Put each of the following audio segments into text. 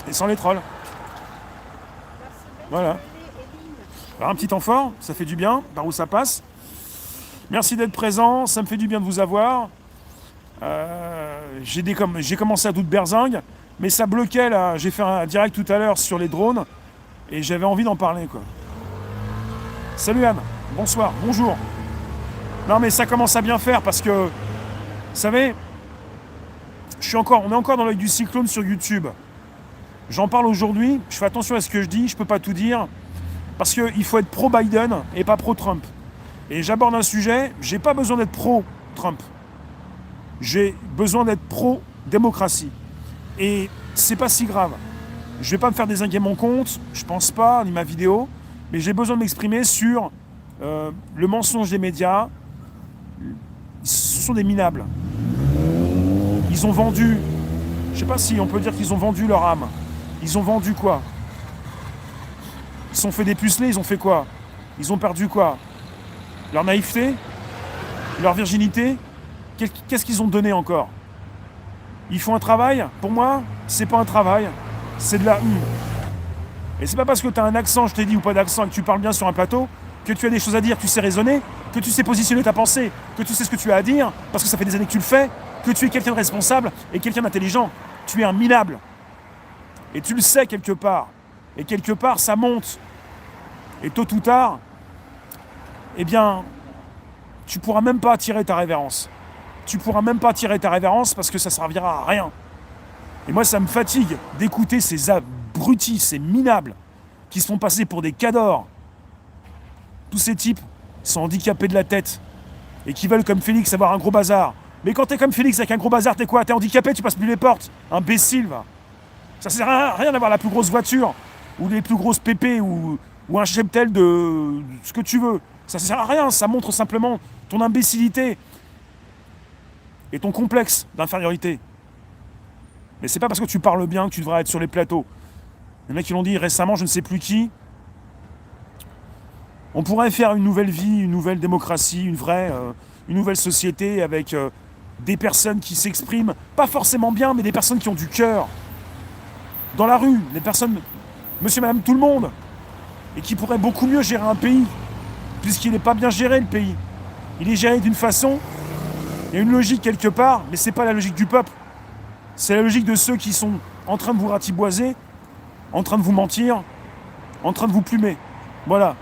Et sans les trolls. Voilà. Alors, un petit temps fort, ça fait du bien, par où ça passe. Merci d'être présent, ça me fait du bien de vous avoir. J'ai commencé à toute berzingue, mais ça bloquait là. J'ai fait un direct tout à l'heure sur les drones et j'avais envie d'en parler quoi. Salut Anne, bonsoir, bonjour. Non mais ça commence à bien faire parce que, vous savez, on est encore dans l'œil du cyclone sur YouTube. J'en parle aujourd'hui, je fais attention à ce que je dis, je peux pas tout dire, parce qu'il faut être pro-Biden et pas pro-Trump. Et j'aborde un sujet, j'ai pas besoin d'être pro-Trump. J'ai besoin d'être pro-démocratie. Et c'est pas si grave. Je vais pas me faire désinguer mon compte, je pense pas, ni ma vidéo, mais j'ai besoin de m'exprimer sur le mensonge des médias. Ce sont des minables. Ils ont vendu, je sais pas si on peut dire qu'ils ont vendu leur âme. Ils ont vendu quoi? Ils se sont fait dépuceler, ils ont fait quoi? Ils ont perdu quoi? Leur naïveté? Leur virginité? Qu'est-ce qu'ils ont donné encore? Ils font un travail? Pour moi, c'est pas un travail, c'est de la hue. Et c'est pas parce que tu as un accent, je t'ai dit, ou pas d'accent, et que tu parles bien sur un plateau, que tu as des choses à dire, que tu sais raisonner, que tu sais positionner ta pensée, que tu sais ce que tu as à dire, parce que ça fait des années que tu le fais, que tu es quelqu'un de responsable et quelqu'un d'intelligent. Tu es un minable. Et tu le sais quelque part. Et quelque part, ça monte. Et tôt ou tard, eh bien, tu pourras même pas attirer ta révérence. Tu pourras même pas attirer ta révérence parce que ça servira à rien. Et moi, ça me fatigue d'écouter ces abrutis, ces minables, qui se font passer pour des cadors. Tous ces types sont handicapés de la tête et qui veulent, comme Félix, avoir un gros bazar. Mais quand t'es comme Félix avec un gros bazar, t'es quoi? T'es handicapé, tu passes plus les portes. Imbécile, va. Ça sert à rien d'avoir la plus grosse voiture, ou les plus grosses pépées, ou un cheptel de ce que tu veux. Ça sert à rien, ça montre simplement ton imbécilité et ton complexe d'infériorité. Mais c'est pas parce que tu parles bien que tu devrais être sur les plateaux. Les mecs qui l'ont dit récemment, je ne sais plus qui. On pourrait faire une nouvelle vie, une nouvelle démocratie, une nouvelle société avec des personnes qui s'expriment, pas forcément bien, mais des personnes qui ont du cœur. Dans la rue, des personnes, monsieur, madame, tout le monde, et qui pourraient beaucoup mieux gérer un pays, puisqu'il n'est pas bien géré le pays. Il est géré d'une façon, il y a une logique quelque part, mais c'est pas la logique du peuple. C'est la logique de ceux qui sont en train de vous ratiboiser, en train de vous mentir, en train de vous plumer. Voilà.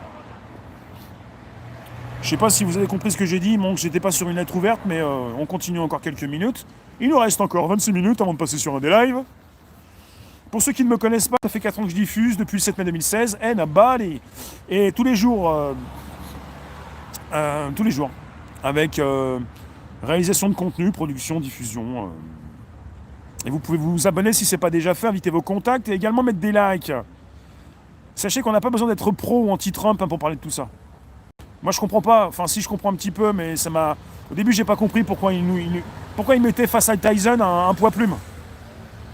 Je sais pas si vous avez compris ce que j'ai dit, bon, j'étais pas sur une lettre ouverte, mais on continue encore quelques minutes. Il nous reste encore 26 minutes avant de passer sur un des lives. Pour ceux qui ne me connaissent pas, ça fait 4 ans que je diffuse, depuis le 7 mai 2016, à Bali. Et tous les jours, avec réalisation de contenu, production, diffusion. Et vous pouvez vous abonner si ce n'est pas déjà fait, inviter vos contacts et également mettre des likes. Sachez qu'on n'a pas besoin d'être pro ou anti-Trump pour parler de tout ça. Moi je comprends pas, enfin si je comprends un petit peu, mais ça m'a... Au début j'ai pas compris pourquoi il mettait face à Tyson un poids plume.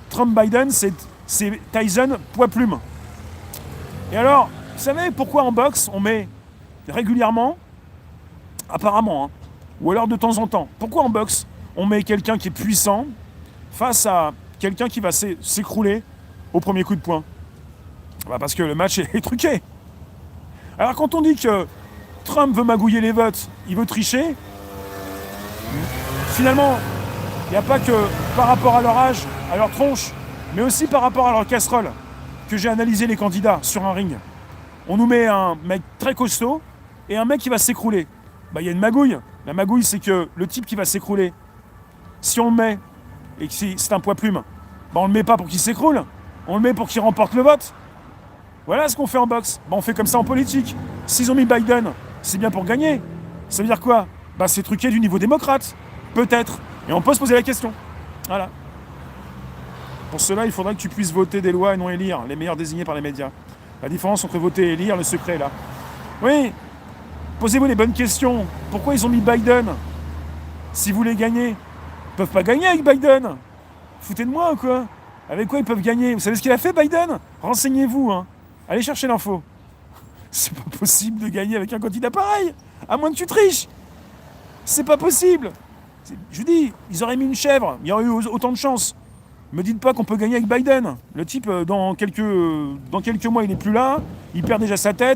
Trump-Biden, c'est Tyson poids plume. Et alors, vous savez pourquoi en boxe on met régulièrement, apparemment, hein, ou alors de temps en temps, pourquoi en boxe on met quelqu'un qui est puissant face à quelqu'un qui va s'écrouler au premier coup de poing? Bah parce que le match est truqué. Alors quand on dit que Trump veut magouiller les votes, il veut tricher, finalement, il n'y a pas que par rapport à leur âge, à leur tronche, mais aussi par rapport à leur casserole, que j'ai analysé les candidats sur un ring. On nous met un mec très costaud et un mec qui va s'écrouler. Bah il y a une magouille. La magouille, c'est que le type qui va s'écrouler, si on le met, et que c'est un poids plume, bah on le met pas pour qu'il s'écroule, on le met pour qu'il remporte le vote. Voilà ce qu'on fait en boxe. Bah on fait comme ça en politique. S'ils ont mis Biden, c'est bien pour gagner. Ça veut dire quoi? Bah c'est truqué du niveau démocrate. Peut-être. Et on peut se poser la question. Voilà. Pour cela, il faudra que tu puisses voter des lois et non élire les meilleurs désignés par les médias. La différence entre voter et élire, le secret est là. Oui, posez-vous les bonnes questions. Pourquoi ils ont mis Biden? Si vous voulez gagner, ils peuvent pas gagner avec Biden. Foutez de moi ou quoi? Avec quoi ils peuvent gagner? Vous savez ce qu'il a fait Biden? Renseignez-vous, hein. Allez chercher l'info. C'est pas possible de gagner avec un candidat pareil, à moins que tu triches. C'est pas possible. Je vous dis, ils auraient mis une chèvre, il y aurait eu autant de chance. Me dites pas qu'on peut gagner avec Biden. Le type, dans quelques mois, il n'est plus là. Il perd déjà sa tête.